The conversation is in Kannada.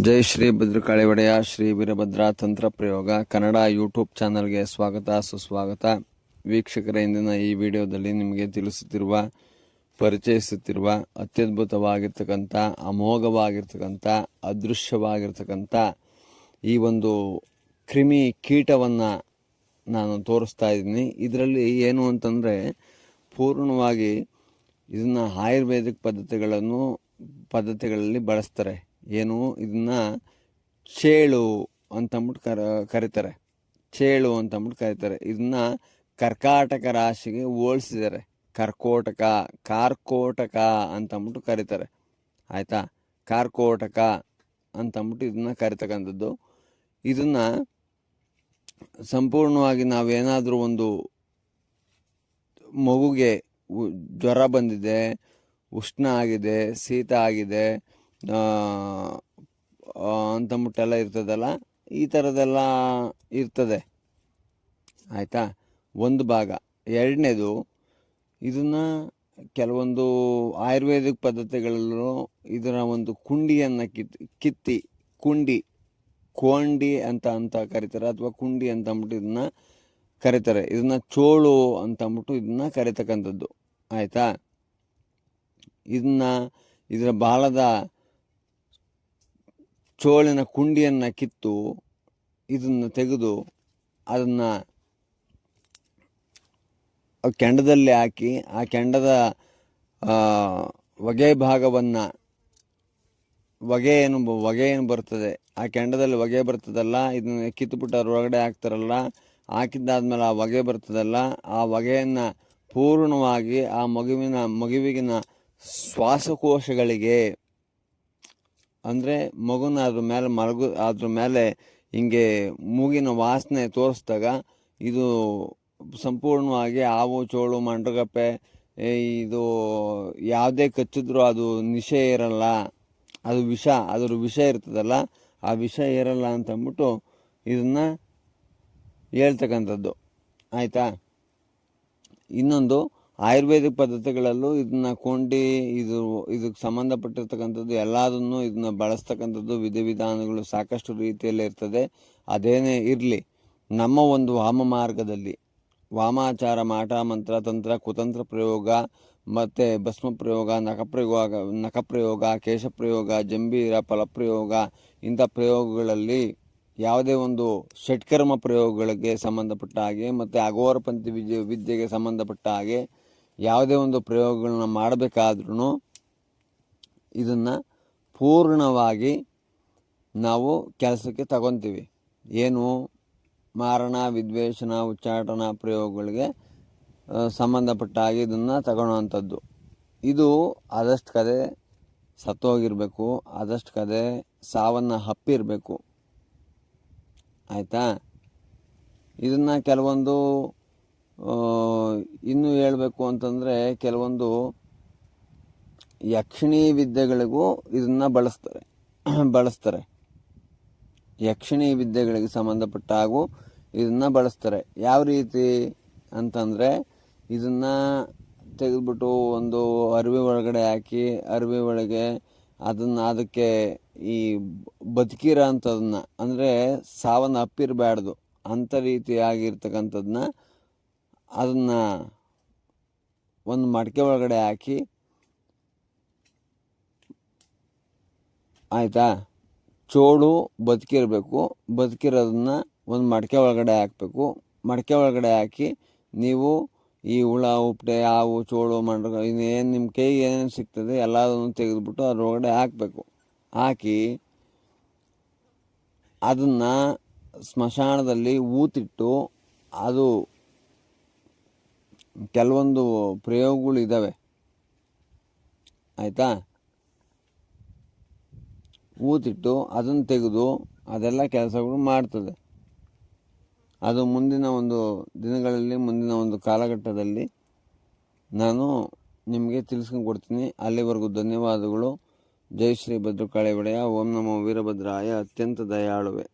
ಜೈ ಶ್ರೀ ಭದ್ರಕಾಳಿ ಒಡೆಯ ಶ್ರೀ ವೀರಭದ್ರ ತಂತ್ರ ಪ್ರಯೋಗ ಕನ್ನಡ ಯೂಟ್ಯೂಬ್ ಚಾನಲ್ಗೆ ಸ್ವಾಗತ ಸುಸ್ವಾಗತ. ವೀಕ್ಷಕರ, ಇಂದಿನ ಈ ವಿಡಿಯೋದಲ್ಲಿ ನಿಮಗೆ ಪರಿಚಯಿಸುತ್ತಿರುವ ಅತ್ಯದ್ಭುತವಾಗಿರ್ತಕ್ಕಂಥ, ಅಮೋಘವಾಗಿರ್ತಕ್ಕಂಥ, ಅದೃಶ್ಯವಾಗಿರ್ತಕ್ಕಂಥ ಈ ಒಂದು ಕ್ರಿಮಿ ಕೀಟವನ್ನು ನಾನು ತೋರಿಸ್ತಾ ಇದ್ದೀನಿ. ಇದರಲ್ಲಿ ಏನು ಅಂತಂದರೆ, ಪೂರ್ಣವಾಗಿ ಇದನ್ನು ಆಯುರ್ವೇದಿಕ್ ಪದ್ಧತಿಗಳಲ್ಲಿ ಬಳಸ್ತಾರೆ. ಏನು, ಇದನ್ನ ಚೇಳು ಅಂತಂದ್ಬಿಟ್ಟು ಕರೀತಾರೆ. ಚೇಳು ಅಂತಂದ್ಬಿಟ್ಟು ಕರೀತಾರೆ. ಇದನ್ನ ಕರ್ಕಾಟಕ ರಾಶಿಗೆ ಹೋಲಿಸಿದ್ದಾರೆ. ಕಾರ್ಕೋಟಕ ಅಂತಂದ್ಬಿಟ್ಟು ಕರೀತಾರೆ. ಆಯಿತಾ, ಕಾರ್ಕೋಟಕ ಅಂತಂದ್ಬಿಟ್ಟು ಇದನ್ನ ಕರಿತಕ್ಕಂಥದ್ದು. ಇದನ್ನ ಸಂಪೂರ್ಣವಾಗಿ ನಾವೇನಾದರೂ ಒಂದು ಮಗುಗೆ ಜ್ವರ ಬಂದಿದೆ, ಉಷ್ಣ ಆಗಿದೆ, ಶೀತ ಆಗಿದೆ ಅಂತಂದ್ಬಿಟ್ಟೆಲ್ಲ ಇರ್ತದಲ್ಲ, ಈ ಥರದ್ದೆಲ್ಲ ಇರ್ತದೆ. ಆಯಿತಾ, ಒಂದು ಭಾಗ. ಎರಡನೇದು, ಇದನ್ನು ಕೆಲವೊಂದು ಆಯುರ್ವೇದಿಕ್ ಪದ್ಧತಿಗಳಲ್ಲೂ ಇದರ ಒಂದು ಕುಂಡಿಯನ್ನು ಕಿತ್ತಿ ಕೋಂಡಿ ಅಂತ ಕರೀತಾರೆ, ಅಥವಾ ಕುಂಡಿ ಅಂತಂದ್ಬಿಟ್ಟು ಇದನ್ನು ಕರೀತಾರೆ. ಇದನ್ನು ಚೋಳು ಅಂತಂದ್ಬಿಟ್ಟು ಇದನ್ನು ಕರೀತಕ್ಕಂಥದ್ದು. ಆಯಿತಾ, ಇದರ ಬಾಲದ ಚೋಳಿನ ಕುಂಡಿಯನ್ನು ಕಿತ್ತು ಇದನ್ನು ತೆಗೆದು ಅದನ್ನು ಕೆಂಡದಲ್ಲಿ ಹಾಕಿ, ಆ ಕೆಂಡದ ಹೊಗೆ ಭಾಗವನ್ನು ಹೊಗೆ ಏನು ಬರ್ತದೆ, ಆ ಕೆಂಡದಲ್ಲಿ ಹೊಗೆ ಬರ್ತದಲ್ಲ, ಇದನ್ನು ಕಿತ್ತುಬಿಟ್ಟು ಅದರೊಳಗಡೆ ಹಾಕ್ತಾರಲ್ಲ, ಹಾಕಿದ್ದಾದ್ಮೇಲೆ ಆ ಹೊಗೆ ಬರ್ತದಲ್ಲ, ಆ ಹೊಗೆಯನ್ನು ಪೂರ್ಣವಾಗಿ ಆ ಮಗುವಿಗಿನ ಶ್ವಾಸಕೋಶಗಳಿಗೆ, ಅಂದರೆ ಮಗುನ ಅದ್ರ ಮೇಲೆ ಹಿಂಗೆ ಮೂಗಿನ ವಾಸನೆ ತೋರಿಸಿದಾಗ ಇದು ಸಂಪೂರ್ಣವಾಗಿ ಹಾವು, ಚೋಳು, ಮಂಡ್ರಗಪ್ಪೆ ಇದು ಯಾವುದೇ ಕಚ್ಚಿದ್ರೂ ಅದು ನಿಶೆ ಇರಲ್ಲ, ಅದು ಅದರ ವಿಷ ಇರ್ತದಲ್ಲ, ಆ ವಿಷ ಇರಲ್ಲ ಅಂತಂದ್ಬಿಟ್ಟು ಇದನ್ನು ಹೇಳ್ತಕ್ಕಂಥದ್ದು. ಆಯಿತಾ, ಇನ್ನೊಂದು ಆಯುರ್ವೇದಿಕ್ ಪದ್ಧತಿಗಳಲ್ಲೂ ಇದನ್ನ ಇದಕ್ಕೆ ಸಂಬಂಧಪಟ್ಟಿರ್ತಕ್ಕಂಥದ್ದು ಎಲ್ಲದನ್ನು ಇದನ್ನ ಬಳಸ್ತಕ್ಕಂಥದ್ದು ವಿಧಿವಿಧಾನಗಳು ಸಾಕಷ್ಟು ರೀತಿಯಲ್ಲೇ ಇರ್ತದೆ. ಅದೇನೇ ಇರಲಿ, ನಮ್ಮ ಒಂದು ಮಾರ್ಗದಲ್ಲಿ ವಾಮಾಚಾರ, ಮಾಟ, ಮಂತ್ರ, ತಂತ್ರ, ಕುತಂತ್ರ ಪ್ರಯೋಗ, ಮತ್ತು ಭಸ್ಮ ಪ್ರಯೋಗ, ನಖ ಪ್ರಯೋಗ, ಕೇಶ ಪ್ರಯೋಗ, ಜಂಬೀರ, ಫಲಪ್ರಯೋಗ, ಇಂಥ ಪ್ರಯೋಗಗಳಲ್ಲಿ ಯಾವುದೇ ಒಂದು ಷಟ್ಕರ್ಮ ಪ್ರಯೋಗಗಳಿಗೆ ಸಂಬಂಧಪಟ್ಟ ಹಾಗೆ, ಮತ್ತು ಅಘೋರಪಂಥಿ ವಿದ್ಯೆಗೆ ಸಂಬಂಧಪಟ್ಟ ಹಾಗೆ ಯಾವುದೇ ಒಂದು ಪ್ರಯೋಗಗಳನ್ನ ಮಾಡಬೇಕಾದ್ರೂ ಇದನ್ನು ಪೂರ್ಣವಾಗಿ ನಾವು ಕೆಲಸಕ್ಕೆ ತಗೊತೀವಿ. ಏನು, ಮಾರಣ, ವಿದ್ವೇಷಣ, ಉಚ್ಚಾಟನ ಪ್ರಯೋಗಗಳಿಗೆ ಸಂಬಂಧಪಟ್ಟ ಹಾಗೆ ಇದನ್ನು ತಗೊಳ್ಳೋವಂಥದ್ದು. ಇದು ಆದಷ್ಟು ಕದೆ ಸತ್ತೋಗಿರಬೇಕು, ಆದಷ್ಟು ಕದೆ ಸಾವನ್ನು ಹಪ್ಪಿರಬೇಕು. ಆಯಿತಾ, ಇದನ್ನು ಕೆಲವೊಂದು ಇನ್ನೂ ಹೇಳಬೇಕು ಅಂತಂದರೆ, ಕೆಲವೊಂದು ಯಕ್ಷಿಣಿ ವಿದ್ಯೆಗಳಿಗೂ ಇದನ್ನು ಬಳಸ್ತಾರೆ. ಯಕ್ಷಿಣಿ ವಿದ್ಯೆಗಳಿಗೆ ಸಂಬಂಧಪಟ್ಟ ಹಾಗೂ ಇದನ್ನು ಬಳಸ್ತಾರೆ. ಯಾವ ರೀತಿ ಅಂತಂದರೆ, ಇದನ್ನು ತೆಗೆದುಬಿಟ್ಟು ಒಂದು ಅರಿವೆ ಒಳಗಡೆ ಹಾಕಿ, ಅರಿವೆ ಒಳಗೆ ಅದಕ್ಕೆ ಈ ಬದುಕಿರೋ ಅಂಥದನ್ನ, ಅಂದರೆ ಸಾವನ್ನು ಅಪ್ಪಿರಬಾರ್ದು ಅಂಥ ರೀತಿಯಾಗಿರ್ತಕ್ಕಂಥದ್ದನ್ನ ಅದನ್ನು ಒಂದು ಮಡಕೆ ಒಳಗಡೆ ಹಾಕಿ, ಆಯಿತಾ, ಚೋಳು ಬದುಕಿರಬೇಕು, ಬದುಕಿರೋದನ್ನ ಒಂದು ಮಡಕೆ ಒಳಗಡೆ ಹಾಕಬೇಕು. ಮಡಕೆ ಒಳಗಡೆ ಹಾಕಿ ನೀವು ಈ ಹುಳ, ಉಪ್ಪಟೆ, ಹಾವು, ಚೋಳು, ಮಂಡ್ರ ಇನ್ನೇನು ನಿಮ್ಮ ಕೈಗೆ ಏನೇನು ಸಿಗ್ತದೆ ಎಲ್ಲದನ್ನು ತೆಗೆದುಬಿಟ್ಟು ಅದರೊಳಗಡೆ ಹಾಕಬೇಕು. ಹಾಕಿ ಅದನ್ನು ಸ್ಮಶಾನದಲ್ಲಿ ಊತಿಟ್ಟು, ಅದು ಕೆಲವೊಂದು ಪ್ರಯೋಗಗಳು ಇದ್ದಾವೆ. ಆಯಿತಾ, ಊತಿಟ್ಟು ಅದನ್ನು ತೆಗೆದು ಅದೆಲ್ಲ ಕೆಲಸಗಳು ಮಾಡ್ತದೆ. ಅದು ಮುಂದಿನ ಒಂದು ದಿನಗಳಲ್ಲಿ, ಮುಂದಿನ ಒಂದು ಕಾಲಘಟ್ಟದಲ್ಲಿ ನಾನು ನಿಮಗೆ ತಿಳಿಸ್ಕೊಂಡು ಕೊಡ್ತೀನಿ. ಅಲ್ಲಿವರೆಗೂ ಧನ್ಯವಾದಗಳು. ಜೈ ಶ್ರೀ ಭದ್ರಕಾಳಿ ಒಡೆಯ. ಓಂ ನಮೋ ವೀರಭದ್ರಾಯ. ಅತ್ಯಂತ ದಯಾಳುವೆ.